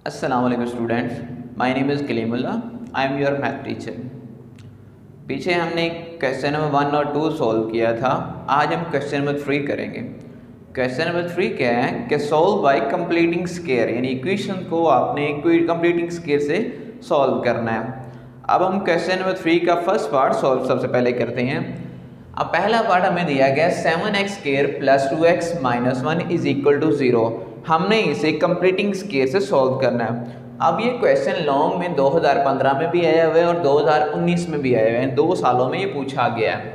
अस्सलाम वालेकुम students, my name is Kalimullah, I am your math teacher. पीछे हमने क्वेश्चन नंबर 1 और 2 सॉल्व किया था। आज हम क्वेश्चन नंबर 3 करेंगे। क्वेश्चन नंबर 3 क्या है कि सॉल्व बाय कंप्लीटिंग स्क्वायर, यानी इक्वेशन को आपने कंप्लीटिंग स्क्वायर से सॉल्व करना है। अब हम क्वेश्चन नंबर 3 का फर्स्ट पार्ट सॉल्व सबसे पहले करते हैं। अब पहला पार्ट हमें दिया गया 7x square plus 2x minus 1 is equal to 0। हमने इसे कंप्लीटिंग स्क्वायर से सॉल्व करना है। अब ये क्वेश्चन लॉन्ग में 2015 में भी आया हुआ है और 2019 में भी आया हुआ है, 2 सालों में ये पूछा गया है।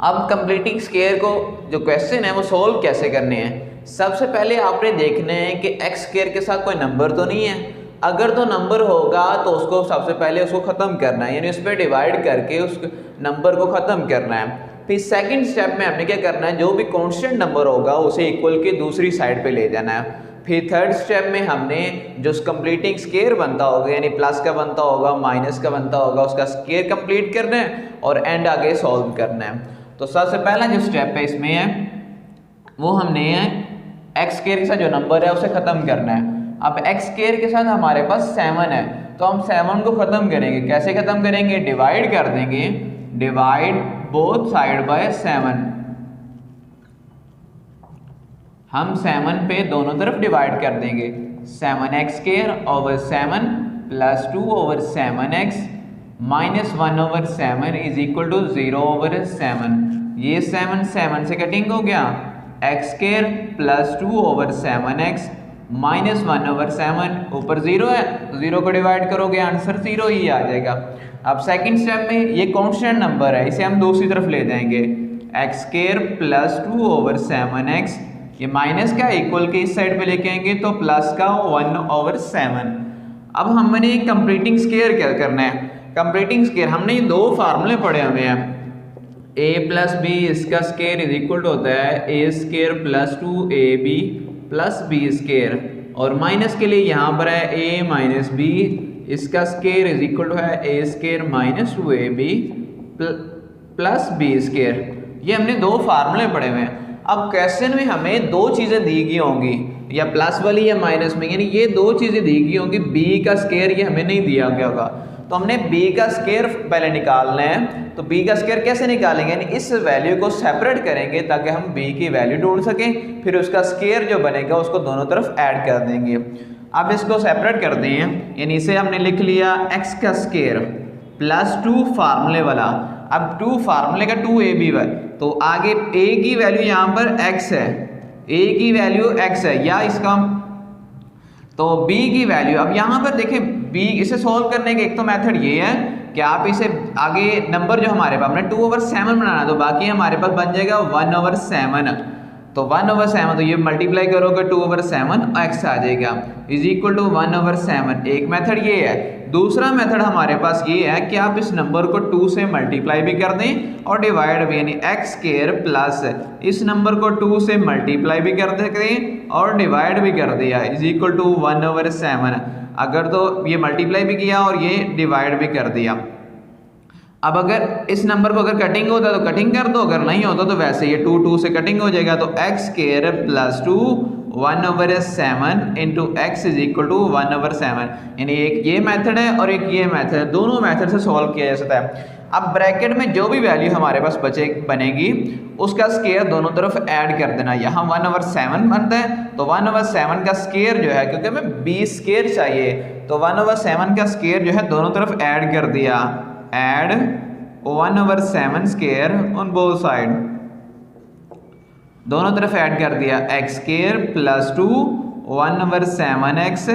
अब कंप्लीटिंग स्क्वायर को जो क्वेश्चन है वो सॉल्व कैसे करने हैं। सबसे पहले आपने देखना है कि एक्स स्क्वायर के साथ कोई नंबर तो नहीं है। अगर तो नंबर होगा तो उसको सबसे पहले उसको ख़त्म करना है, यानी उस पर डिवाइड करके उस नंबर को ख़त्म करना है। फिर सेकंड स्टेप में हमने क्या करना है, जो भी कांस्टेंट नंबर होगा उसे इक्वल के दूसरी साइड पे ले जाना है। फिर थर्ड स्टेप में हमने जो कंप्लीटिंग स्क्वायर बनता होगा, यानी प्लस का बनता होगा माइनस का बनता होगा, उसका स्क्वायर कंप्लीट करना है और एंड आगे सॉल्व करना है। तो सबसे पहला जो स्टेप है इसमें है वो हमने एक्स स्क्वायर के साथ जो नंबर है उसे ख़त्म करना है। अब एक्स स्क्वायर के साथ हमारे पास 7 है, तो हम 7 को ख़त्म करेंगे। कैसे ख़त्म करेंगे? डिवाइड कर देंगे, डिवाइड बोथ साइड बाय 7। हम 7 पे दोनों तरफ डिवाइड कर देंगे। 7x square over 7 plus 2 over 7x minus 1 over 7 is equal to 0 over 7। ये 7 7 से कटिंग हो गया। X square plus 2 over 7x minus 1 over 7, ऊपर 0 है तो 0 को डिवाइड करोगे आंसर 0 ही आ जाएगा। अब सेकंड स्टेप में ये कांस्टेंट नंबर है, इसे हम दूसरी तरफ ले जाएंगे। X square plus 2 over 7x, ये माइनस का इक्वल के इस साइड पे लेके आएंगे तो प्लस का 1 ओवर 7। अब हमने कंप्लीटिंग स्क्वायर क्या करना है। कंप्लीटिंग स्क्वायर हमने ये 2 फार्मूले पढ़े हुए हैं। a प्लस बी इसका स्क्वायर इज इक्वल टू होता है a square plus 2ab plus B square, और माइनस के लिए यहाँ पर है a माइनस बी, इसका स्क्वायर इज इक्वल टू है a square minus 2ab plus B square. ये हमने 2 फार्मूले पढ़े हुए हैं। अब क्वेश्चन में हमें 2 चीज़ें दी गई होंगी, या प्लस वाली या माइनस में, यानी ये 2 चीज़ें दी गई होंगी। b का स्क्वायर ये हमें नहीं दिया गया होगा, तो हमने b का स्क्वायर पहले निकालना है। तो b का स्क्वायर कैसे निकालेंगे, यानी इस वैल्यू को सेपरेट करेंगे ताकि हम b की वैल्यू ढूंढ सकें। फिर उसका स्क्वायर जो बनेगा उसको दोनों तरफ ऐड कर देंगे। अब इसको सेपरेट करते हैं, यानी इसे हमने लिख लिया x का स्क्वायर प्लस 2 फार्मूले वाला। अब 2 फार्मूले का 2ab है, तो आगे a की वैल्यू यहाँ पर x है, a की वैल्यू x है, या इसका तो b की वैल्यू। अब यहाँ पर देखें b, इसे सॉल्व करने का एक तो मेथड ये है कि आप इसे आगे नंबर जो हमारे पास हमने 2 ओवर 7 बनाना, तो बाकी हमारे पास बन जाएगा 1 ओवर 7। तो 1 ओवर 7 तो ये मल्टीप्लाई करोगे 2 ओवर 7 x आ जाएगा इज इक्वल टू 1 ओवर 7। एक मेथड ये है। दूसरा मेथड हमारे पास ये है कि आप इस नंबर को 2 से मल्टीप्लाई भी कर दें और डिवाइड भी, यानी एक्स स्क्वायर प्लस इस नंबर को 2 से मल्टीप्लाई भी कर दें और डिवाइड भी कर दिया इज इक्वल टू 1 ओवर 7। अगर तो ये मल्टीप्लाई भी किया और ये डिवाइड भी कर दिया। अब अगर इस नंबर को अगर कटिंग होता तो कटिंग कर दो, अगर नहीं होता तो वैसे ये 2 2 से कटिंग हो जाएगा। तो x square plus 2 1 over 7 into x is equal to 1 over 7, यानी एक ये मेथड है और एक ये मेथड है। दोनों मेथड से सॉल्व किया जा सकता है। अब ब्रैकेट में जो भी वैल्यू हमारे पास बनेगी उसका स्क्वायर दोनों तरफ ऐड कर देना। यहाँ 1 ओवर 7 बनता है, तो 1 ओवर 7 का स्क्वायर जो है, क्योंकि हमें b स्क्वायर चाहिए, तो 1 ओवर 7 का स्क्वायर जो है दोनों तरफ ऐड कर दिया। Add 1 over 7 square on both side, दोनों तरफ ऐड कर दिया। X square plus 2 1 over 7x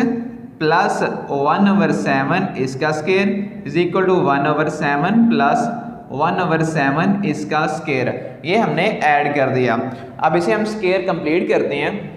plus 1 over 7 इसका square is equal to 1 over 7 plus 1 over 7 इसका स्क्वायर, ये हमने ऐड कर दिया। अब इसे हम स्क्वायर कंप्लीट करते हैं।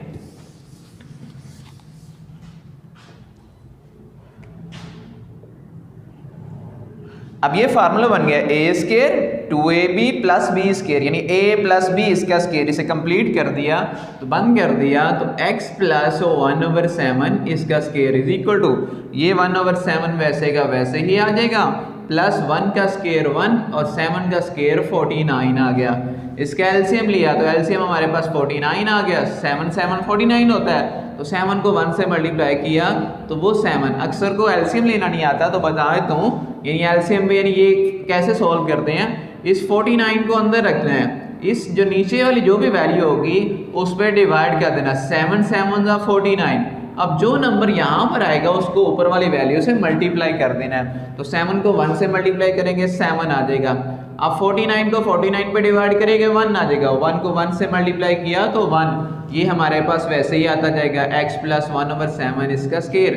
अब ये फार्मूला बन गया a square 2ab plus B square, यानी a प्लस बी इसका स्क्वायर। इसे कंप्लीट कर दिया तो बंद कर दिया, तो x प्लस 1 ओवर 7 इसका स्क्वायर इज इक्वल टू, ये 1 ओवर 7 वैसे का वैसे ही आ जाएगा प्लस 1 का स्केयर 1 और 7 का स्केयर 49 आ गया। इसका एलसीएम लिया तो एलसीएम हमारे पास 49 आ गया। 7 7 49 होता है, तो 7 को 1 से मल्टीप्लाई किया तो वो 7। अक्सर को एलसीएम लेना नहीं आता तो बता देता हूँ, यानी एलसीएम यानी ये कैसे सॉल्व करते हैं। इस 49 को अंदर रखना है, इस जो नीचे वाली जो भी वैल्यू होगी उस पर डिवाइड कर देना। 7 7 49। अब जो नंबर यहाँ पर आएगा उसको ऊपर वाली वैल्यू से मल्टीप्लाई कर देना है। तो 7 को 1 से मल्टीप्लाई करेंगे 7 आ जाएगा। अब 49 को 49 पे डिवाइड करेंगे 1 आ जाएगा। 1 को 1 से मल्टीप्लाई किया तो 1, ये हमारे पास वैसे ही आता जाएगा। x प्लस 1/7 इसका स्केयर,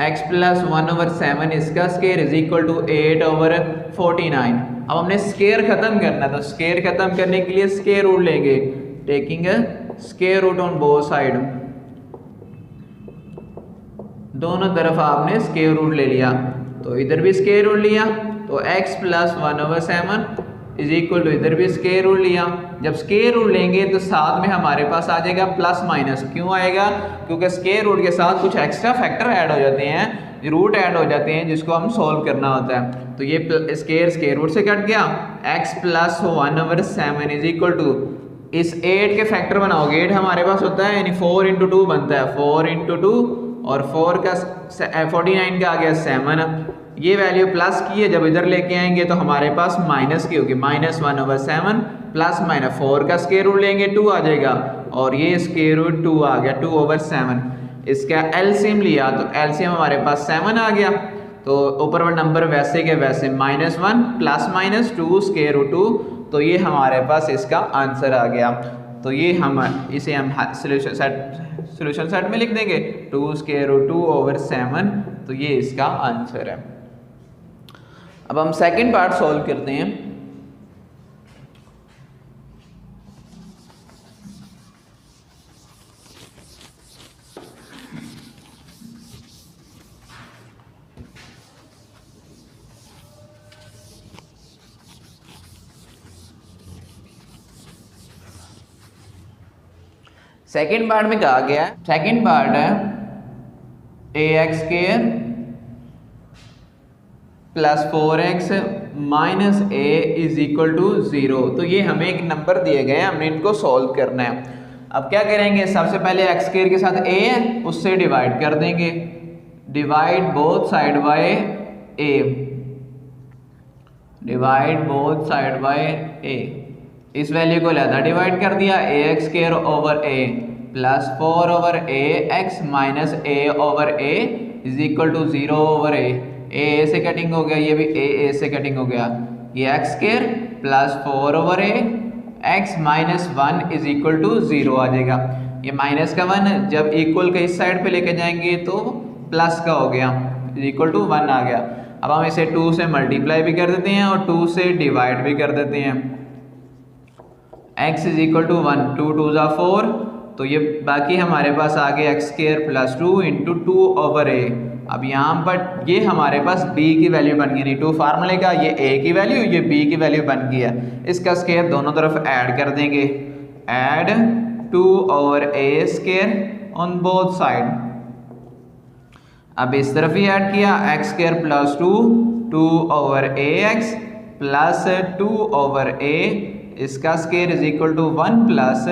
x प्लस 1/7 इसका स्केयर इज इक्वल टू 8/49। अब हमने स्केयर खत्म करना, तो स्केयर खत्म करने के लिए स्केयर रूट लेंगे, taking square root on both side. दोनों तरफ आपने स्केयर रूट ले लिया, तो इधर भी स्केयर रूट लिया तो x plus 1/7 is equal to इधर भी स्केयर रूट लिया। जब स्केयर रूट लेंगे तो साथ में हमारे पास आ जाएगा प्लस माइनस। क्यों आएगा? क्योंकि स्केयर रूट के साथ कुछ एक्स्ट्रा फैक्टर ऐड हो जाते हैं, रूट ऐड हो जाते हैं जिसको हम सॉल्व करना होता है। तो ये स्केयर रूट से कट गया। x plus 1/7 is equal to, इस 8 के फैक्टर बनाओगे, 8 हमारे पास होता है यानी 4 इंटू 2 बनता है, 4 इंटू 2 और 4 का 49 का आ गया 7। ये वैल्यू प्लस की है, जब इधर लेके आएंगे तो हमारे पास माइनस की होगी, -1/7 प्लस माइनस 4 का स्केयर रूट लेंगे 2 आ जाएगा, और ये स्केयर रूट 2 आ गया 2/7। इसका एलसीएम लिया तो एलसीएम हमारे पास 7 आ गया। तो ऊपर वाला नंबर वैसे के वैसे -1 प्लस माइनस 2 स्केयर रूट 2, तो ये हमारे पास इसका आंसर आ गया। तो ये हम इसे हम सोल्यूशन सेट में लिख देंगे 2 स्केयर रूट 2/7, तो ये इसका आंसर है। अब हम सेकंड पार्ट सॉल्व करते हैं। सेकंड पार्ट में कहा गया है, सेकंड पार्ट है ax² plus 4x minus a is equal to 0। तो ये हमें एक नंबर दिए गए हैं, हमने इनको सॉल्व करना है। अब क्या करेंगे, सबसे पहले x² के साथ a है उससे डिवाइड कर देंगे, divide both side by a, divide both side by a। इस वैल्यू को लहदा डिवाइड कर दिया, ax² over a plus 4/ax minus a/a is equal to 0/a। a से कटिंग हो गया, ये भी a से कटिंग हो गया, ये x² plus 4/a x minus 1 is equal to 0 आ जाएगा। ये माइनस का 1 जब इक्वल के इस साइड पे लेके जाएंगे तो प्लस का हो गया, इक्वल टू 1 आ गया। अब हम इसे 2 से मल्टीप्लाई भी कर देते हैं और 2 से डिवाइड भी कर देते हैं। x इज इक्वल टू 1, 2 2 ज़ा 4, तो ये बाकी हमारे पास आ गया x² प्लस 2 इंटू 2/a। अब यहाँ पर ये हमारे पास b की वैल्यू बन गई, नहीं 2 फार्मूले का, ये a की वैल्यू ये b की वैल्यू बन गई है। इसका स्केयर दोनों तरफ ऐड कर देंगे, add 2/a² on both side. अब इस तरफ ही ऐड किया, x² plus 2 2/ax plus 2/a, इसका square is equal to 1 plus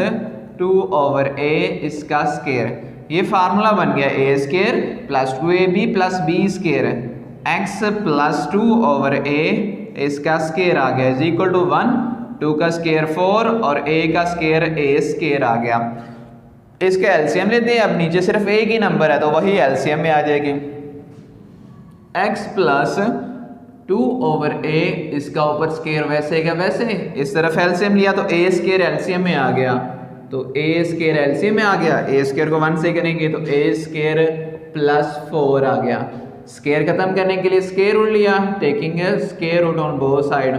2/a इसका स्केयर। ये फार्मूला बन गया a² plus 2ab plus b², x plus 2/a इसका स्केयर आ गया इज इक्वल टू 1, 2 का स्केयर 4 और a का स्केयर a² आ गया। इसका एलसीएम लेते हैं। अब नीचे सिर्फ एक ही नंबर है तो वही एलसीएम में आ जाएगी, x प्लस 2/a इसका ऊपर स्केयर वैसे का वैसे, इस तरफ एलसीएम लिया तो a² एलसीएम में आ गया, तो a² एलसीएम में आ गया, a² को 1 से करेंगे तो a² प्लस 4 आ गया। स्केयर खत्म करने के लिए स्केयर रूट लिया, taking square root on both side.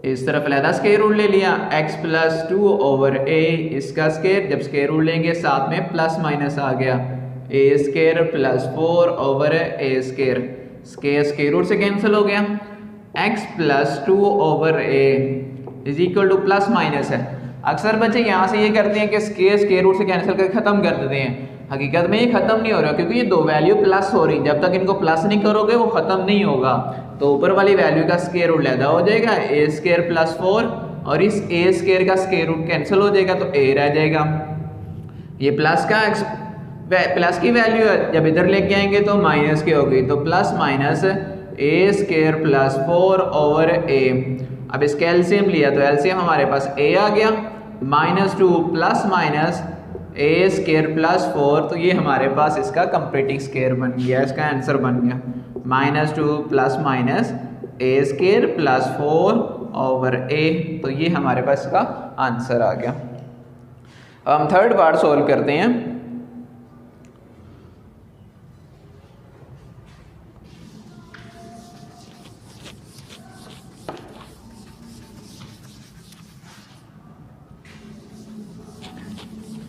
इस तरफ अलहदा स्केयर रूट ले लिया, x प्लस 2/a इसका स्केयर, जब स्केयर रूट लेंगे साथ में प्लस माइनस आ गया, a² plus 4/a², square root से कैंसिल हो गया। x plus 2/a is equal to plus minus है। अक्सर बच्चे यहाँ से ये करते हैं कि स्केयर रूट से कैंसिल करके ख़त्म कर देते हैं, हकीकत में ये ख़त्म नहीं हो रहा क्योंकि ये दो वैल्यू प्लस हो रही, जब तक इनको प्लस नहीं करोगे वो ख़त्म नहीं होगा। तो ऊपर वाली वैल्यू का स्क्वायर रूट लैदा हो जाएगा ए स्क्वायर प्लस 4 और इस ए स्क्वायर का स्क्वायर रूट कैंसिल हो जाएगा तो ए रह जाएगा। ये प्लस का प्लस की वैल्यू है, जब इधर लेके आएंगे तो माइनस की होगी, तो प्लस माइनस ए स्क्वायर प्लस 4 ओवर ए। अब इसका एलसीएम लिया तो एलसीएम हमारे पास ए आ गया, -2 प्लस माइनस ए स्क्वायर प्लस 4, तो ये हमारे पास इसका कंप्लीटिंग स्क्वायर बन गया, इसका आंसर बन गया -2 प्लस माइनस ए स्क्वायर प्लस 4 ओवर ए। तो ये हमारे पास इसका आंसर आ गया। अब हम थर्ड पार्ट सोल्व करते हैं।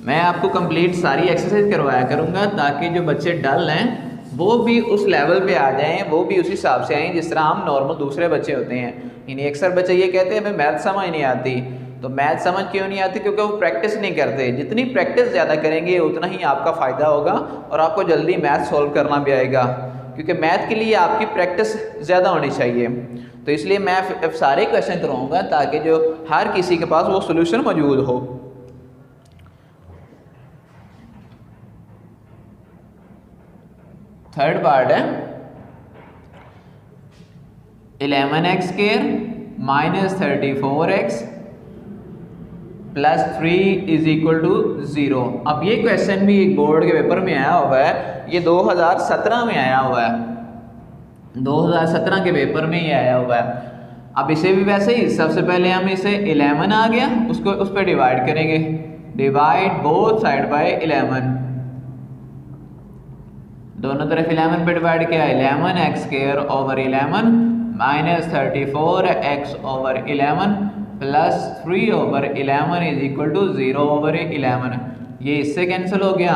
मैं आपको कंप्लीट सारी एक्सरसाइज करवाया करूँगा ताकि जो बच्चे डल हैं वो भी उस लेवल पे आ जाएं, वो भी उस हिसाब से आएँ जिस तरह हम नॉर्मल दूसरे बच्चे होते हैं। यानी अक्सर बच्चे ये कहते हैं हमें मैथ समझ नहीं आती, तो मैथ समझ क्यों नहीं आती? क्योंकि वो प्रैक्टिस नहीं करते। जितनी प्रैक्टिस ज़्यादा करेंगे उतना ही आपका फ़ायदा होगा और आपको जल्दी मैथ सॉल्व करना भी आएगा, क्योंकि मैथ के लिए आपकी प्रैक्टिस ज़्यादा होनी चाहिए। तो इसलिए मैं सारे क्वेश्चन करवाऊँगा ताकि जो हर किसी के पास वो सोल्यूशन मौजूद हो। थर्ड पार्ट है 11x square minus 34x plus 3 is equal to 0। अब ये क्वेश्चन भी एक बोर्ड के पेपर में आया हुआ है, ये 2017 में आया हुआ है, 2017 के पेपर में ही आया हुआ है। अब इसे भी वैसे ही सबसे पहले हम इसे 11 आ गया उसको उस पर डिवाइड करेंगे, डिवाइड बोथ साइड बाय 11, दोनों तरफ 11 पे डिवाइड किया, 11x square over 11 minus 34x over 11 plus 3 over 11 is equal to 0 over 11। ये इससे कैंसिल हो गया,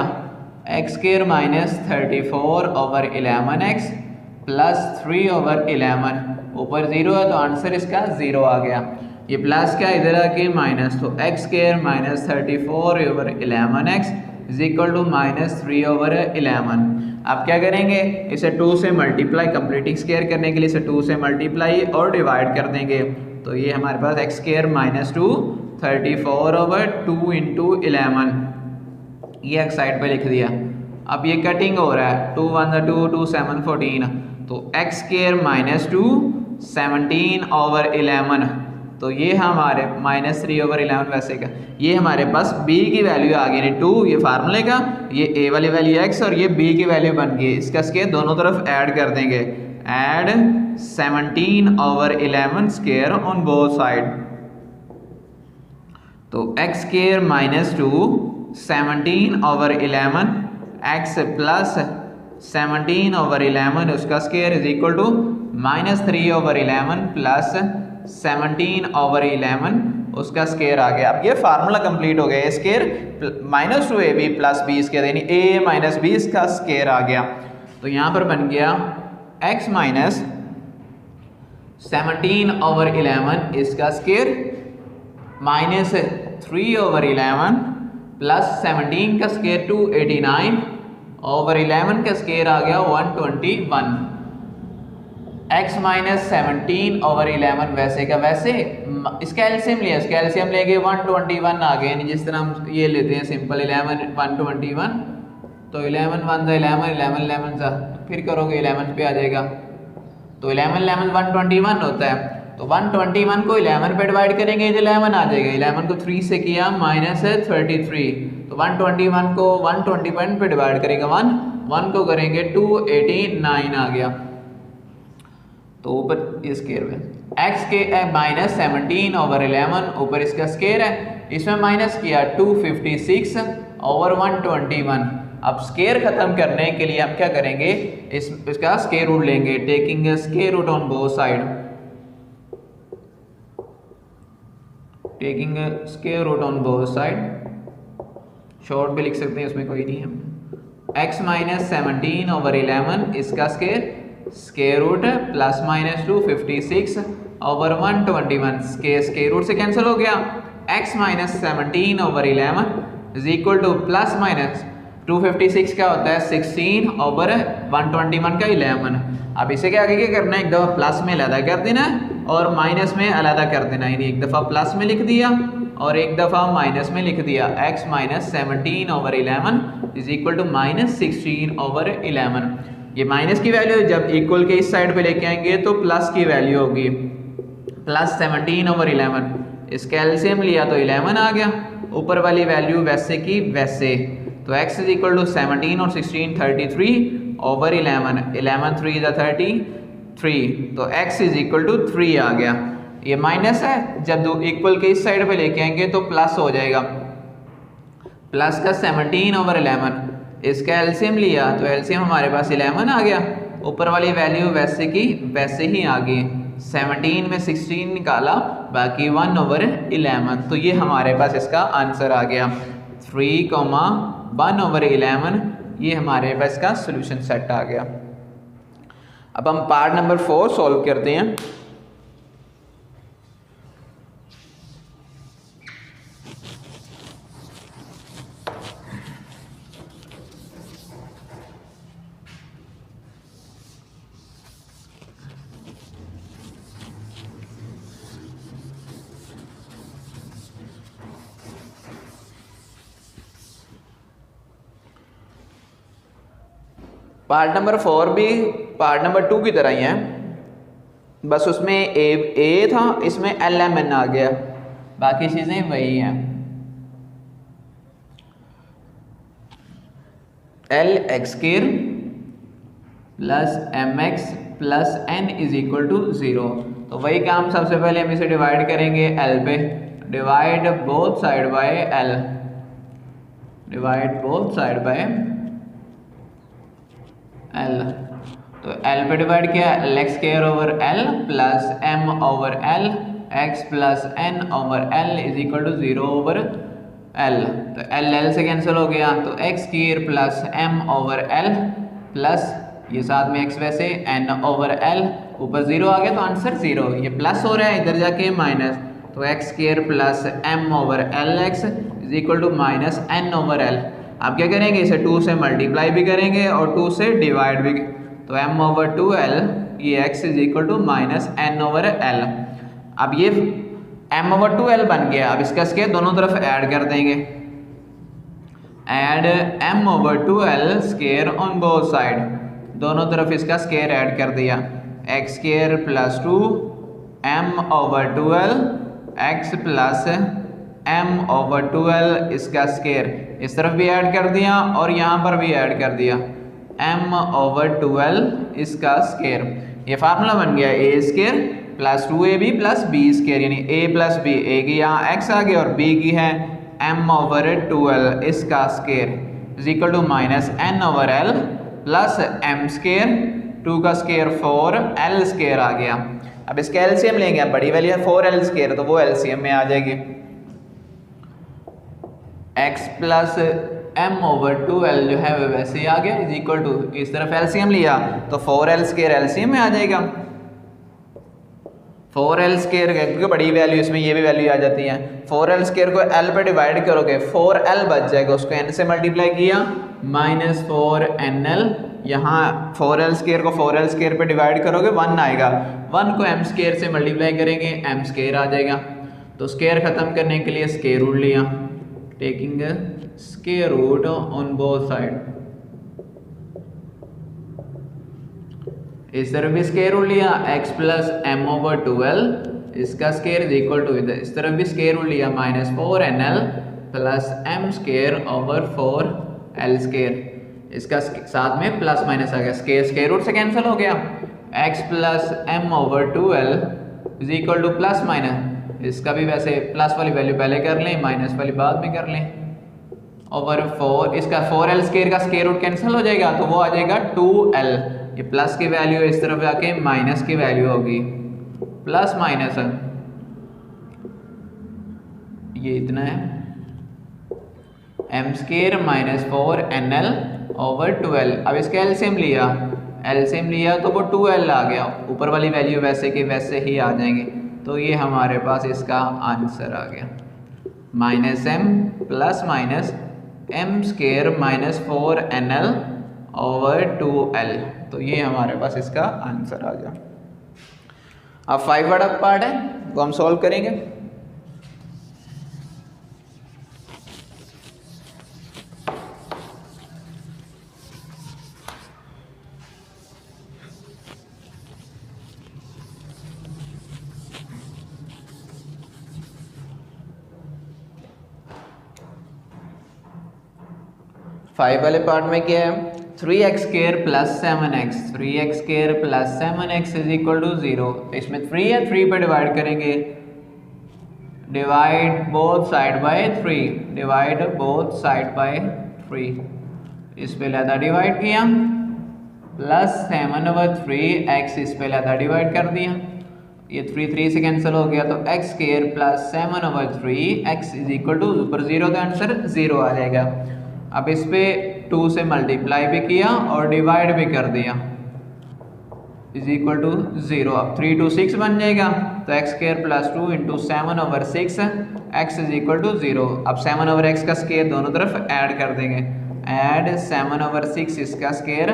x square minus 34 over 11x plus 3 over 11, ऊपर 0 है तो आंसर इसका 0 आ गया। ये प्लस का इधर आके माइनस, तो x square minus 34 over 11x is equal to minus 3 over 11। आप क्या करेंगे, इसे 2 से मल्टीप्लाई, कंप्लीटिंग स्क्वायर करने के लिए इसे 2 से मल्टीप्लाई और डिवाइड कर देंगे, तो ये हमारे पास x square minus 2 34 over 2 into 11, ये एक साइड पे लिख दिया। अब ये कटिंग हो रहा है, 2 1 2 2 7 14, तो x स्क्वायर माइनस 2 17 ओवर 11, तो ये हमारे -3 ओवर 11 वैसे का, ये हमारे पास b की वैल्यू आ गई, 2 ये फार्मूले का, ये a वाली वैल्यू x और ये b की वैल्यू बन गई। इसका स्क्वायर दोनों तरफ ऐड कर देंगे, add 17 over 11 square on both side, तो x square minus 2 17 over 11 x plus 17 over 11 उसका square is equal to -3 over 11 plus 17 over 11 उसका स्क्वायर आ गया। अब ये फार्मूला कंप्लीट हो गया, A square -2ab plus b square यानी a माइनस b इसका स्क्वायर आ गया। तो यहाँ पर बन गया x माइनस 17 ओवर 11 इसका स्क्वायर माइनस 3 ओवर 11 प्लस 17 का स्क्वायर 289 ओवर 11 का स्क्वायर आ गया 121। x माइनस 17 ओवर 11 वैसे का वैसे, इसका एलसीएम लिया, इसका एलसीएम लेके 121 आ गए, जिस तरह हम ये लेते हैं सिंपल 11 121, तो 11 1 11 11 11 सा फिर करोगे 11 पे आ जाएगा, तो 11 11 121 होता है, तो 121 को 11 पे डिवाइड करेंगे तो 11 आ जाएगा, 11 को 3 से किया -33, तो 121 को 121 पे डिवाइड करेंगे 1 को करेंगे 289 आ गया, तो ऊपर इस स्क्वायर में x के माइनस 17 ओवर 11 ऊपर इसका स्क्वायर है, इसमें माइनस किया 256 ओवर 121। अब स्क्वायर खत्म करने के लिए हम क्या करेंगे, इसका स्क्वायर रूट लेंगे, taking square root on both side, taking square root on both side, short भी लिख सकते हैं उसमें कोई नहीं है। x माइनस 17 ओवर 11 इसका square root plus minus 256 over 121, square root से कैंसिल हो गया, x minus 17 over 11 is equal to plus minus 256 क्या होता है 16 ओवर 121 का 11। अब इसे क्या आगे क्या करना है, एक दफ़ा प्लस में अलहदा कर देना है और माइनस में अलहदा कर देना है। यानी एक दफ़ा प्लस में लिख दिया और एक दफ़ा माइनस में लिख दिया। x minus 17 over 11 is equal to minus 16 over 11। ये माइनस की वैल्यू जब इक्वल के इस साइड पे लेके आएंगे तो प्लस की वैल्यू होगी, प्लस 17 ओवर 11। इसका एलसीएम लिया तो 11 आ गया, ऊपर वाली वैल्यू वैसे की वैसे। तो x इज इक्वल टू 17 और 16 33 ओवर 11, 11 3 इज 33, तो x इज इक्वल टू 3 आ गया। ये माइनस है, जब दो इक्वल के इस साइड पे लेके आएंगे तो प्लस हो जाएगा, प्लस का 17 ओवर 11। इसका एलसीएम लिया तो एलसीएम हमारे पास 11 आ गया, ऊपर वाली वैल्यू वैसे की वैसे ही आ गई। 17 में 16 निकाला, बाकी 1 ओवर 11। तो ये हमारे पास इसका आंसर आ गया 3, 1 ओवर 11। ये हमारे पास का सोल्यूशन सेट आ गया। अब हम पार्ट नंबर 4 सॉल्व करते हैं। पार्ट नंबर 4 भी पार्ट नंबर 2 की तरह ही है, बस उसमें ए था, इसमें LMN आ गया, बाकी चीज़ें वही हैं। LX square plus MX plus N is equal to 0। तो वही काम सबसे पहले हम इसे डिवाइड करेंगे L पे, divide both side by L, divide both side by L। तो L पे डिवाइड किया, LX square over L plus M over L X plus N over L is equal to 0 over L। तो L से cancel हो गया, तो X square plus M over L plus ये साथ में X वैसे N ओवर L, ऊपर 0 आ गया तो आंसर 0। ये प्लस हो रहा है, इधर जाके माइनस, तो X square plus M over LX is equal to minus N over L। आप क्या करेंगे, इसे 2 से मल्टीप्लाई भी करेंगे और 2 से डिवाइड भी, तो m ओवर 2l, ये x is equal to minus n over l। अब ये m ओवर 2l बन गया। अब इसका स्क्वायर दोनों तरफ ऐड कर देंगे, add m over 2l square on both side, दोनों तरफ इसका स्क्वायर ऐड कर दिया, x square plus 2 m over 2l x plus m over 2l इसका स्क्वायर, इस तरफ भी ऐड कर दिया और यहाँ पर भी ऐड कर दिया, m ओवर 2l इसका स्क्वायर। ये फार्मूला बन गया a square plus 2ab plus b square, यानी a प्लस b, a की यहाँ x आ गई और b की है m ओवर 2l इसका square is equal to minus n over l plus m square, 2 का स्क्वायर 4l स्क्वायर आ गया। अब इसका एलसीएम लेंगे, अब बड़ी वैल्यू है 4l स्क्वायर, तो वो एलसीएम में आ जाएगी। x plus m over 2l जो है वो वैसे ही आ गया, इज इक्वल टू, इस तरफ एलसीएम लिया तो 4l स्क्वायर एलसीएम में आ जाएगा। 4l स्क्वायर क्योंकि बड़ी वैल्यू इसमें ये भी वैल्यू आ जाती है, 4l स्क्वायर को l पे डिवाइड करोगे 4l बच जाएगा, उसको n से मल्टीप्लाई किया माइनस 4nl, यहाँ 4l स्क्वायर को 4l स्क्वायर पे डिवाइड करोगे 1 आएगा, 1 को m स्क्वायर से मल्टीप्लाई करेंगे m स्क्वायर आ जाएगा। तो स्क्वायर खत्म करने के लिए स्क्वायर रूट लिया, taking square root on both side, इस तरफ भी स्क्वायर रूट लिया, x plus m over 2l इसका स्क्वायर इज इक्वल टू, इधर इस तरफ भी स्क्वायर रूट लिया minus 4nl plus m square over 4l square, इसका साथ में प्लस माइनस आ गया, स्क्वायर रूट से कैंसिल हो गया, x plus m over 2l is equal to plus minus, इसका भी वैसे प्लस वाली वैल्यू पहले कर लें, माइनस वाली बाद में कर लें, ओवर 4, इसका 4l स्क्वायर का स्क्वायर रूट कैंसिल हो जाएगा तो वो आ जाएगा 2l, ये प्लस की वैल्यू इस तरफ जाके माइनस की वैल्यू होगी, प्लस माइनस ये इतना है m square minus 4nl over 2l। अब इसका एलसीएम लिया तो वो 2l आ गया, ऊपर वाली वैल्यू वैसे के वैसे ही आ जाएंगे, तो ये हमारे पास इसका आंसर आ गया minus m plus minus m square minus 4nl over 2l। तो ये हमारे पास इसका आंसर आ गया। अब 5 वाला पार्ट है वो हम सॉल्व करेंगे। फाइव वाले पार्ट में क्या है, 3x square plus 7x, 3x square plus 7x is equal to 0। तो इसमें 3 है, 3 पे डिवाइड करेंगे, divide both side by 3, divide both side by 3। इस पे लहदा डिवाइड किया, प्लस 7/3 x इस पे लहदा डिवाइड कर दिया, ये 3 से कैंसिल हो गया, तो x square plus 7/3 x is equal to ऊपर 0, तो आंसर 0 आ जाएगा। अब इस पे 2 से मल्टीप्लाई भी किया और डिवाइड भी कर दिया, इज इक्वल टू 0। अब 3 2 6 बन जाएगा, तो x square plus 2 into 7/6 x is equal to 0। अब 7/x का स्क्वायर दोनों तरफ ऐड कर देंगे, ऐड 7/6 इसका square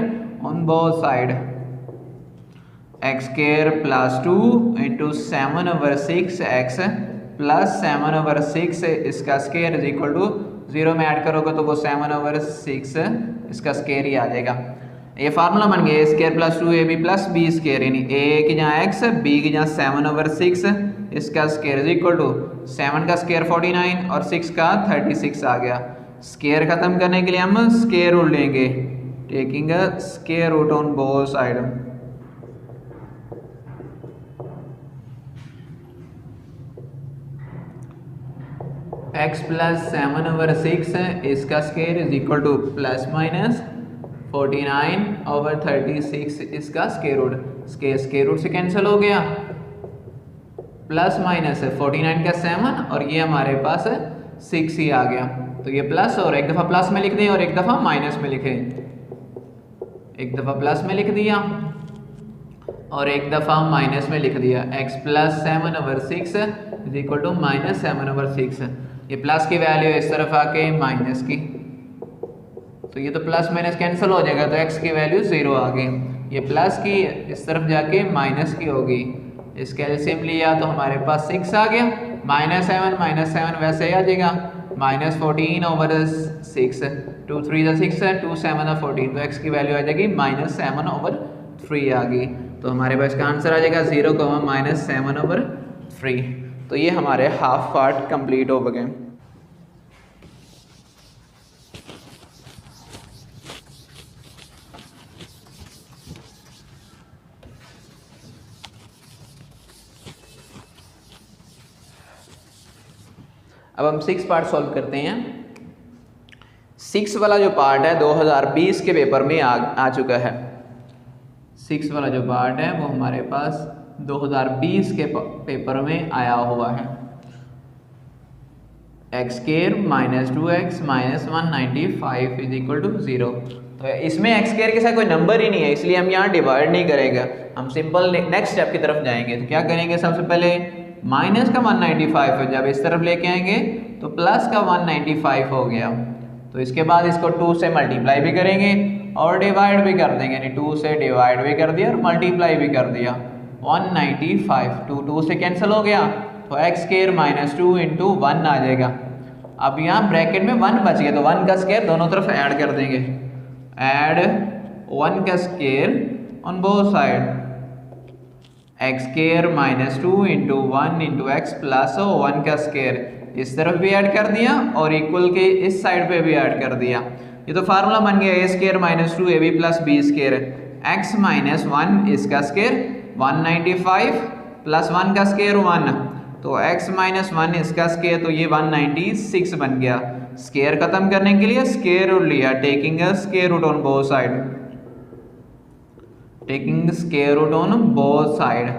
on both side, x square plus 2 into 7/6 x plus 7/6 इसका स्क्वायर इज इक्वल टू 0 में ऐड करोगे तो वो 7/6 इसका स्क्वायर ही आ जाएगा। ये फार्मूला बन गया, a square plus 2ab plus b square, यानी a की जहाँ x, b की जहाँ 7/6 इसका स्क्वायर इज इक्वल टू 7 का स्क्वायर 49 और 6 का 36 आ गया। स्क्वायर खत्म करने के लिए हम स्क्वायर रूट लेंगे, taking a square root on both side. x plus 7/6 इसका square is equal to plus minus 49/36 इसका स्क्वायर रूट, स्क्वायर रूट से कैंसिल हो गया, प्लस माइनस 49 का 7 और ये हमारे पास 6 ही आ गया। तो ये प्लस, और एक दफ़ा प्लस में लिख दें और एक दफ़ा माइनस में लिखें, एक दफ़ा प्लस में लिख दिया और एक दफ़ा माइनस में लिख दिया। x plus 7/6 is equal to minus 7/6, ये प्लस की वैल्यू इस तरफ आके माइनस की, तो ये तो प्लस माइनस कैंसिल हो जाएगा, तो x की वैल्यू 0 आ गई, ये प्लस की इस तरफ जाके माइनस की होगी, इसका एलसीएम लिया तो हमारे पास 6 आ गया, -7 वैसे ही आ जाएगा, -14/6, 2 3 6 है, 2 7 14, तो x की वैल्यू आ जाएगी -7/3 आ गई। तो हमारे पास का आंसर आ जाएगा 0, -7/3। तो ये हमारे हाफ पार्ट कंप्लीट हो गए। अब हम 6 पार्ट सॉल्व करते हैं। 6 वाला जो पार्ट है 2020 के पेपर में आ चुका है। 6 वाला जो पार्ट है वो हमारे पास 2020 के पेपर में आया हुआ है। x square minus 2x minus 195 is equal to 0। तो इसमें x स्क्वायर के साथ कोई नंबर ही नहीं है, इसलिए हम यहाँ डिवाइड नहीं करेंगे, हम सिंपल नेक्स्ट स्टेप की तरफ जाएंगे। तो क्या करेंगे, सबसे पहले माइनस का 195 है, जब इस तरफ लेके आएंगे तो प्लस का 195 हो गया, तो इसके बाद इसको 2 से मल्टीप्लाई भी करेंगे और डिवाइड भी कर देंगे, यानी 2 से डिवाइड भी कर दिया और मल्टीप्लाई भी कर दिया। 195 2 से कैंसिल हो गया, तो x स्क्वायर माइनस 2 इंटू 1 आ जाएगा। अब यहाँ ब्रैकेट में 1 बच गया, तो 1 का स्क्वायर दोनों तरफ ऐड कर देंगे, ऐड 1 का square on both side, x square minus 2 into 1 into X plus 1 का स्क्वायर इस तरफ भी ऐड कर दिया और इक्वल के इस साइड पे भी ऐड कर दिया। ये तो फार्मूला बन गया, a square minus 2ab plus b square, x minus 1 इसका स्क्वायर 195 प्लस 1 का स्क्वायर 1, तो x माइनस 1 इसका स्क्वायर, तो ये 196 बन गया। स्क्वायर खत्म करने के लिए स्क्वायर रूट लिया, taking square root on both side, taking square root on both side.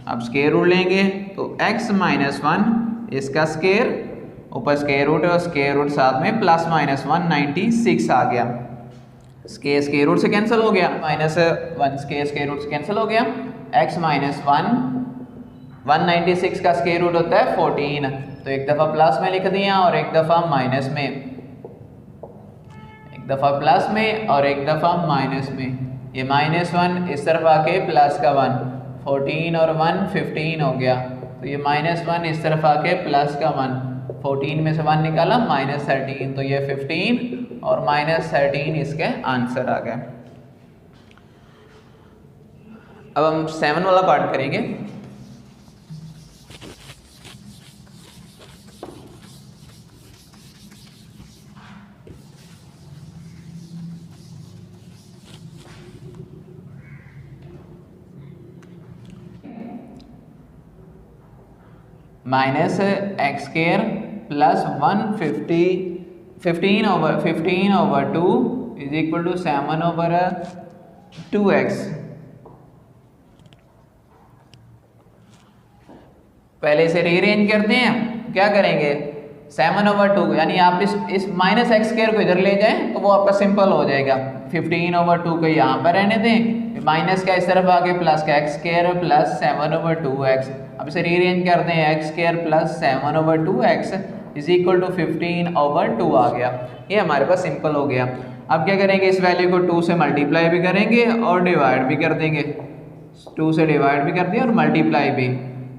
अब स्क्वायर रूट लेंगे तो x माइनस 1 इसका स्क्वायर, ऊपर स्क्वायर रूट है और स्क्वायर रूट साथ में प्लस माइनस 196 आ गया, स्क्वायर रूट से कैंसिल हो गया, -1 स्क्वायर रूट से कैंसिल हो गया, x माइनस 196 का स्क्वायर रूट होता है 14, तो एक दफ़ा प्लस में लिख दिया और एक दफ़ा माइनस में, दफ़ा प्लस में और एक दफ़ा माइनस में। ये -1 इस तरफ आके प्लस का 1, 14 और 1 15 हो गया। तो ये -1 इस तरफ आके प्लस का 1, 14 में से 1 निकाला -13, तो ये 15 और -13 इसके आंसर आ गए। अब हम 7 वाला पार्ट करेंगे। -x² plus 15/2 is equal to 7/2x। पहले इसे रीअरेंज करते हैं। क्या करेंगे, 7/2 यानी आप इस -x² को इधर ले जाएं तो वो आपका सिंपल हो जाएगा। 15/2 को यहाँ पर रहने दें, माइनस का इस तरफ आके प्लस का x² प्लस 7/2x। अब इसे रीअरेंज करते हैं, x² plus 7/2x is equal to 15/2 आ गया। ये हमारे पास सिंपल हो गया। अब क्या करेंगे, इस वैल्यू को 2 से मल्टीप्लाई भी करेंगे और डिवाइड भी कर देंगे। 2 से डिवाइड भी कर दिया और मल्टीप्लाई भी,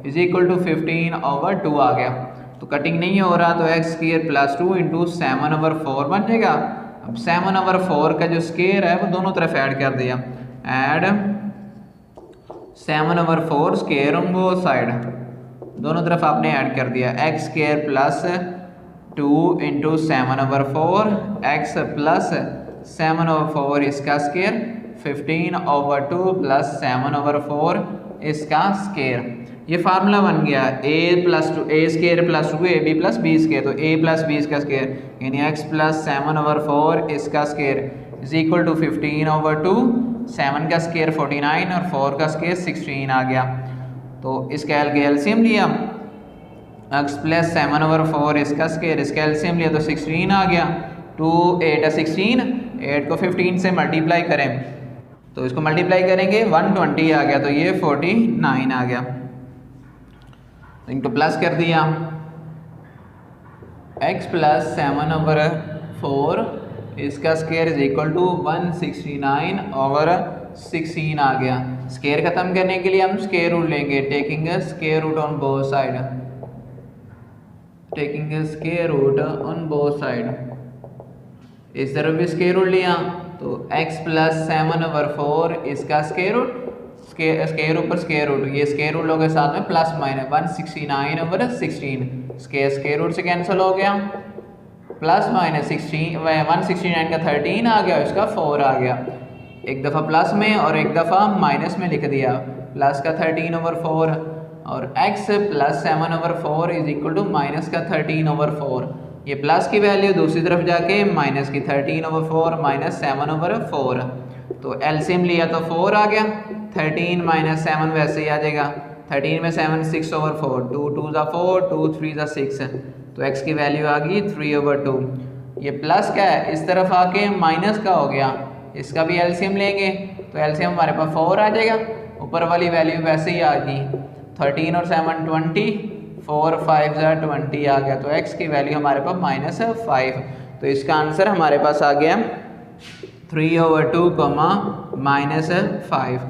इज इक्वल टू 15/2 आ गया। तो कटिंग नहीं हो रहा, तो x² प्लस 2 इंटू 7/4 बन जाएगा। अब 7/4 का जो स्केयर है वो दोनों तरफ ऐड कर दिया। Add 7/4 square on both side, दोनों तरफ आपने ऐड कर दिया। x² plus 2 into 7/4, x plus 7/4 इसका स्केयर, 15/2 प्लस 7/4 इसका स्केयर। ये फार्मूला बन गया a square plus 2 ab plus b square. तो a प्लस b इसका स्केयर यानी x प्लस 7/4 इसका स्केयर इज इक्वल टू 15/2, 7 का स्केयर 49 और 4 का स्केयर 16 आ गया। तो इसका एलसीएम लिया, x प्लस 7/4 इसका स्केयर, इसका एलसीएम लिया तो 16 आ गया। 2 8 16, 8 को 15 से मल्टीप्लाई करें तो इसको मल्टीप्लाई करेंगे 120 आ गया, तो ये 49 आ गया। इनको प्लस कर दिया, x प्लस 7/4 इसका स्केयर इज इक्वल टू 169 और 16 आ गया। स्केयर खत्म करने के लिए हम स्केयर रूट लेंगे, taking square root on both side, taking square root on both side. इस तरफ भी स्केयर रूट लिया तो x प्लस 7/4 इसका स्केयर रूट, स्केयर ऊपर स्केयर रूट, ये स्केयर रूट लोग साथ में प्लस माइनस 169/16, स्केयर रूट से कैंसिल हो गया, प्लस माइनस 169 का 13 आ गया, इसका 4 आ गया। एक दफ़ा प्लस में और एक दफ़ा माइनस में लिख दिया, प्लस का 13/4 और x plus 7/4 is equal to minus का 13/4। ये प्लस की वैल्यू दूसरी तरफ जाके माइनस की 13/4 माइनस 7/4, तो एलसीएम लिया तो 4 आ गया। 13 माइनस 7 वैसे ही आ जाएगा, 13 में 7 6/4, 2 2 4, 2 3 6, तो x की वैल्यू आ गई 3/2। ये प्लस का है, इस तरफ आके माइनस का हो गया, इसका भी एलसीएम लेंगे तो एलसीएम हमारे पास 4 आ जाएगा। ऊपर वाली वैल्यू वैसे ही आ गई, 13 और 7 20, 4 5 20 आ गया, तो x की वैल्यू हमारे पास -5। तो इसका आंसर हमारे पास आ गया 3/2, -5।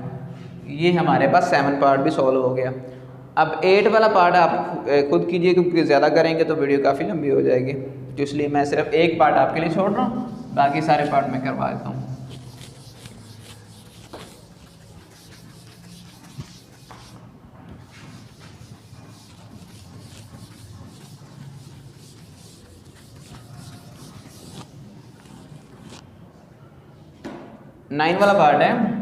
ये हमारे पास 7 पार्ट भी सॉल्व हो गया। अब 8 वाला पार्ट आप खुद कीजिए, क्योंकि ज़्यादा करेंगे तो वीडियो काफ़ी लंबी हो जाएगी, तो इसलिए मैं सिर्फ एक पार्ट आपके लिए छोड़ रहा हूँ, बाकी सारे पार्ट मैं करवा देता हूँ। नाइन वाला पार्ट है,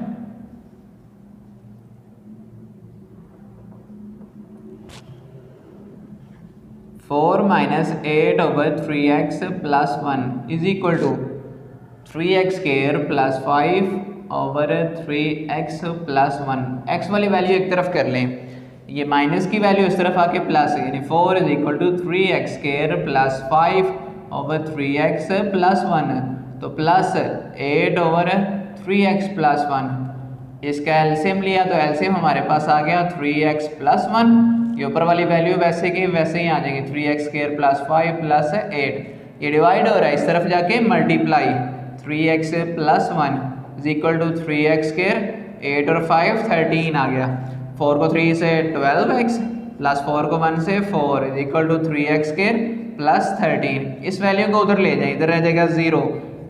four minus 8/3x plus 1 is equal to 3x square plus 5/3x plus 1। x वाली वैल्यू एक तरफ कर लें, ये माइनस की वैल्यू इस तरफ आके प्लस है, यानी 4 is equal to 3x square plus 5/3x plus 1, तो प्लस 8/3x प्लस 1। इसका एलसीएम लिया तो एलसीएम हमारे पास आ गया 3x प्लस 1। ये ऊपर वाली वैल्यू वैसे की वैसे ही आ जाएगी, 3x स्क्वायर प्लस 5 प्लस 8। ये डिवाइड हो रहा है, इस तरफ जाके multiply, 3x plus 1 is equal to 3x square, 8 और 5 13 आ गया। 4 को 3 से 12x प्लस 4 को 1 से 4 is equal to 3x square plus 13। इस वैल्यू को उधर ले जाए, इधर रह जाएगा 0।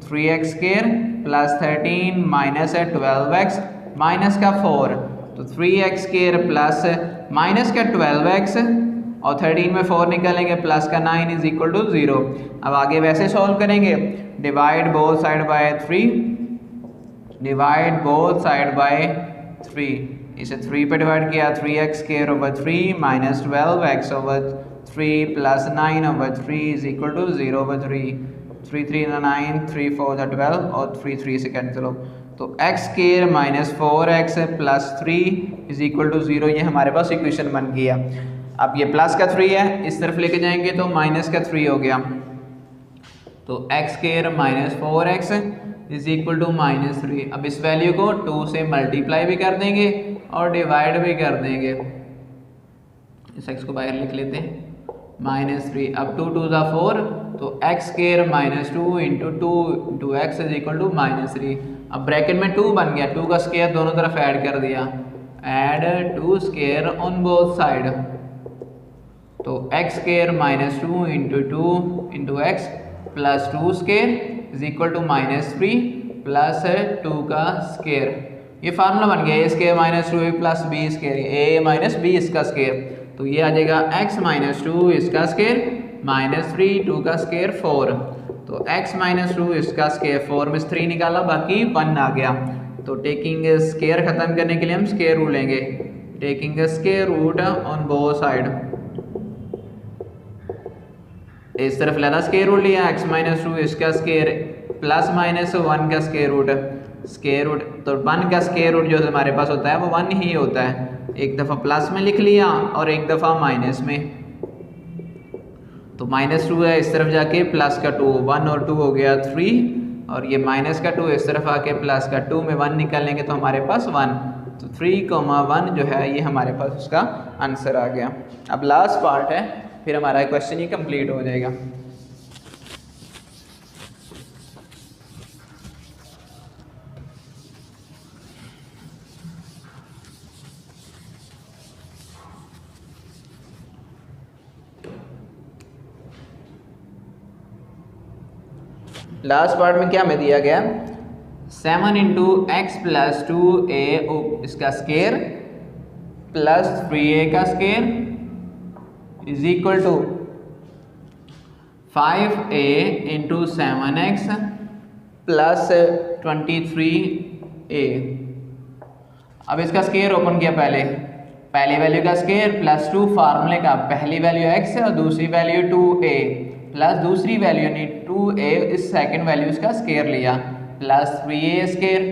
3x स्क्वायर प्लस 13 माइनस है 12x माइनस का 4, तो 3x स्क्वायर प्लस माइनस का 12x और 13 में 4 निकालेंगे प्लस का 9 इज इक्वल टू 0। अब आगे वैसे सॉल्व करेंगे, divide both side by 3, divide both side by 3, इसे 3 पे डिवाइड किया, 3x square over 3 minus 12x over 3 plus 9 over 3 is equal to 0 over 3, 3 3 9, 3 4 12 और 3 3 से कैंसिल हो, तो x square minus 4x plus 3 is equal to 0। ये हमारे पास इक्वेशन बन गया। अब ये प्लस का 3 है, इस तरफ लेके जाएंगे तो माइनस का 3 हो गया, तो x square minus 4x is equal to minus 3। अब इस वैल्यू को 2 से मल्टीप्लाई भी कर देंगे और डिवाइड भी कर देंगे, इस x को बाहर लिख लेते हैं, माइनस 3। अब 2 2 ज़ा 4, तो x square minus 2 into 2 into x is equal to minus 3। अब ब्रैकेट में 2 बन गया, 2 का स्क्वायर दोनों तरफ ऐड कर दिया, add 2 square on both side, तो x square minus 2 into 2 into X plus 2 square is equal to minus 3 plus 2 का स्क्वायर। ये फार्मूला बन गया, ए स्क्वायर माइनस 2 प्लस B square, A minus B इसका स्क्वायर, तो ये आ जाएगा x माइनस 2 इसका स्क्वायर माइनस 3 2 का स्क्वायर 4, तो x माइनस 2 इसका स्क्वायर 4 में 3 निकाला, बाकी 1 आ गया। तो टेकिंग स्क्वायर खत्म करने के लिए हम स्क्वायर रूट लेंगे, taking square root on both side, इस तरफ लेना स्क्वायर रूट लिया, x माइनस 2 इसका स्क्वायर प्लस माइनस 1 का स्क्वायर रूट, तो 1 का स्क्वायर रूट जो हमारे पास होता है वो 1 ही होता है, एक दफ़ा प्लस में लिख लिया और एक दफ़ा माइनस में, तो माइनस 2 है इस तरफ जाके प्लस का 2, 1 और 2 हो गया 3, और ये माइनस का 2 इस तरफ आके प्लस का 2 में 1 निकालेंगे तो हमारे पास 1, तो 3,1 जो है ये हमारे पास उसका आंसर आ गया। अब लास्ट पार्ट है, फिर हमारा क्वेश्चन ही कंप्लीट हो जाएगा। लास्ट पार्ट में क्या हमें दिया गया, 7 इंटू एक्स प्लस 2a इसका स्क्वायर प्लस 3a का square is equal to 5a into 7x plus 23a। अब इसका स्क्वायर ओपन किया, पहली वैल्यू का स्क्वायर प्लस 2 फार्मूले का, पहली वैल्यू x है और दूसरी वैल्यू 2a प्लस दूसरी वैल्यू यानी 2a इस सेकंड वैल्यू इसका स्क्वायर लिया प्लस 3a स्क्वायर,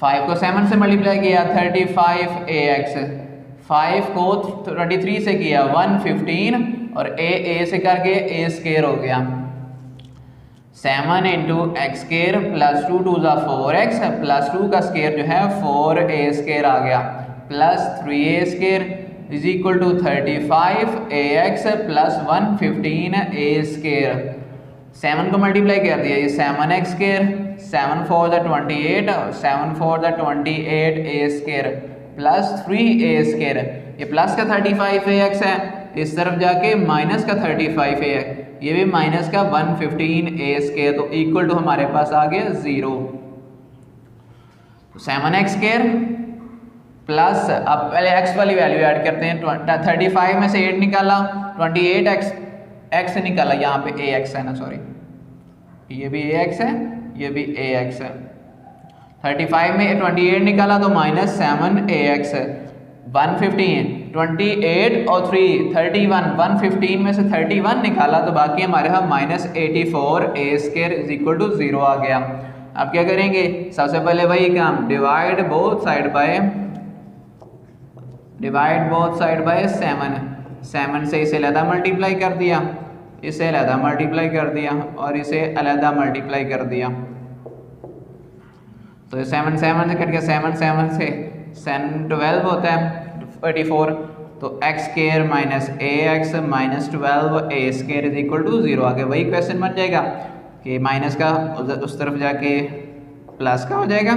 5 को 7 से मल्टीप्लाई किया 35ax, 5 को 23 से किया 115 और a से करके a स्क्वायर हो गया, 7 इंटू एक्स स्क्वायर प्लस 2 2 ज़ा 4x प्लस 2 का स्क्वायर जो है 4a स्क्वायर आ गया plus 3a square is equal to 35ax plus 115a square. 7 को मल्टीप्लाई कर दिया, ये 7x स्क्वायर, 7 4 द 28 और 7 4 the 28a square plus 3a square, ये प्लस का 35ax है, इस तरफ जाके माइनस का 35a है, ये भी माइनस का 115a स्क्वायर, तो इक्वल टू हमारे पास आ गया 0। 7x स्क्वायर प्लस, अब पहले x वाली वैल्यू ऐड करते हैं, 35 में से 8 निकाला, 28x निकाला, यहाँ पे ax है ना, सॉरी ये भी ax है ये भी ax है, 35 में 28 निकाला तो माइनस 7ax है, 115 28 और 3 31, 115 में से 31 निकाला तो बाकी हमारे यहाँ minus 84a square is equal to 0 आ गया। अब क्या करेंगे, सबसे पहले वही काम, डिवाइड बोथ साइड बाय 7 से इसे अलहदा मल्टीप्लाई कर दिया, इसे अलहदा मल्टीप्लाई कर दिया और इसे अलहदा मल्टीप्लाई कर दिया, तो 7 7 से कट के 7 7 से 12 होता है 34, तो x square minus ax minus 12a square is equal to 0 आगे वही क्वेश्चन बन जाएगा। कि माइनस का उस तरफ जाके प्लस का हो जाएगा।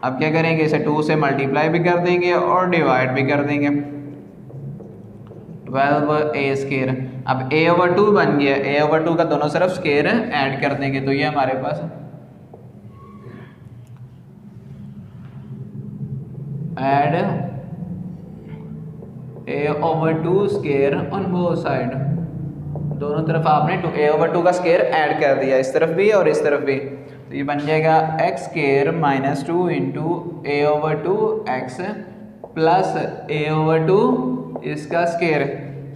अब क्या करेंगे, इसे 2 से मल्टीप्लाई भी कर देंगे और डिवाइड भी कर देंगे। 12a²। अब a/2 बन गया, a/2 का दोनों तरफ स्क्वायर ऐड कर देंगे तो ये हमारे पास add a/2 square on both side. दोनों तरफ आपने a/2 का स्क्वायर ऐड कर दिया, इस तरफ भी और इस तरफ भी। तो ये बन जाएगा x² - 2 into a/2 x plus a/2 इसका square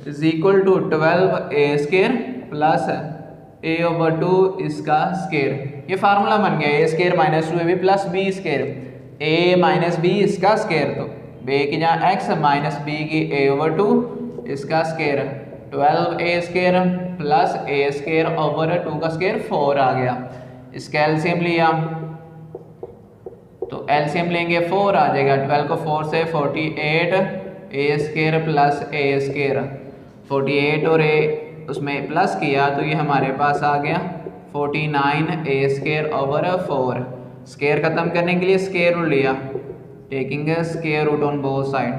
is equal to 12a² plus a/2 इसका स्क्वायर। ये फार्मूला बन गया, a² - 2ab plus b²। a minus B इसका स्क्वायर, तो a की जहाँ x माइनस b की a/2 इसका स्क्वायर 12a² प्लस a²/2 का स्क्वायर 4 आ गया। इसका एलसीएम लिया तो एलसीएम लेंगे 4 आ जाएगा। 12 को 4 से 48 a² प्लस a²। 48 और a उसमें प्लस किया तो ये हमारे पास आ गया 49a²/4। स्क्वायर खत्म करने के लिए स्क्वायर रूट लिया, taking square root on both side.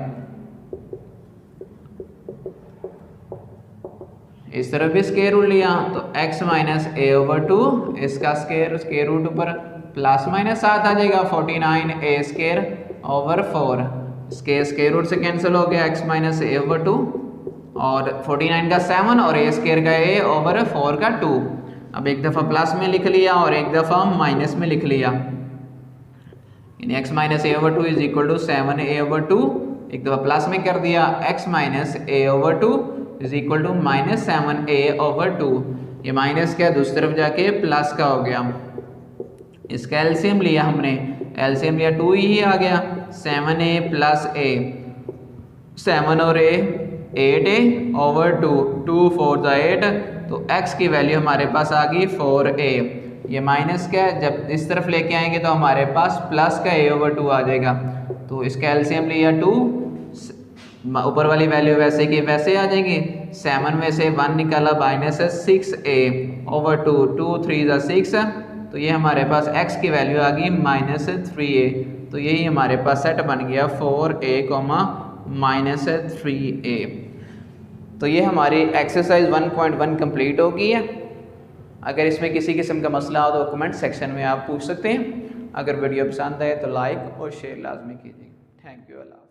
इस तरफ भी स्क्वायर रूट लिया तो x माइनस a/2 इसका स्क्वायर रूट ऊपर प्लस माइनस 7 आ जाएगा 49a²/4। स्क्वायर रूट से कैंसिल हो गया x माइनस a/2 और 49 का 7 और a² का a/4 का 2। अब एक दफ़ा प्लस में लिख लिया और एक दफ़ा माइनस में लिख लिया, यानी x minus a/2 is equal to 7a/2। एक दफ़ा प्लस में कर दिया, x minus a/2 is equal to minus 7a/2। ये माइनस क्या दूसरी तरफ जाके प्लस का हो गया। इसका एलसीएम लिया हमने, एलसीएम लिया 2 ही आ गया। 7a प्लस a, 7 और a 8a/2, 2 4 8, तो x की वैल्यू हमारे पास आ गई 4a। ये माइनस क्या है, जब इस तरफ लेके आएंगे तो हमारे पास प्लस का a/2 आ जाएगा। तो इसका एलसीएम लिया 2, ऊपर वाली वैल्यू वैसे की वैसे आ जाएंगी। 7 में से 1 निकाला माइनस 6a/2, 2 3 6, तो ये हमारे पास x की वैल्यू आ गई -3a। तो यही हमारे पास सेट बन गया 4a, -3a। तो ये हमारी एक्सरसाइज 1.1 कंप्लीट हो गई है। अगर इसमें किसी किस्म का मसला हो तो कमेंट सेक्शन में आप पूछ सकते हैं। अगर वीडियो पसंद आए तो लाइक और शेयर लाजमी कीजिए। Thank you. अल्लाह।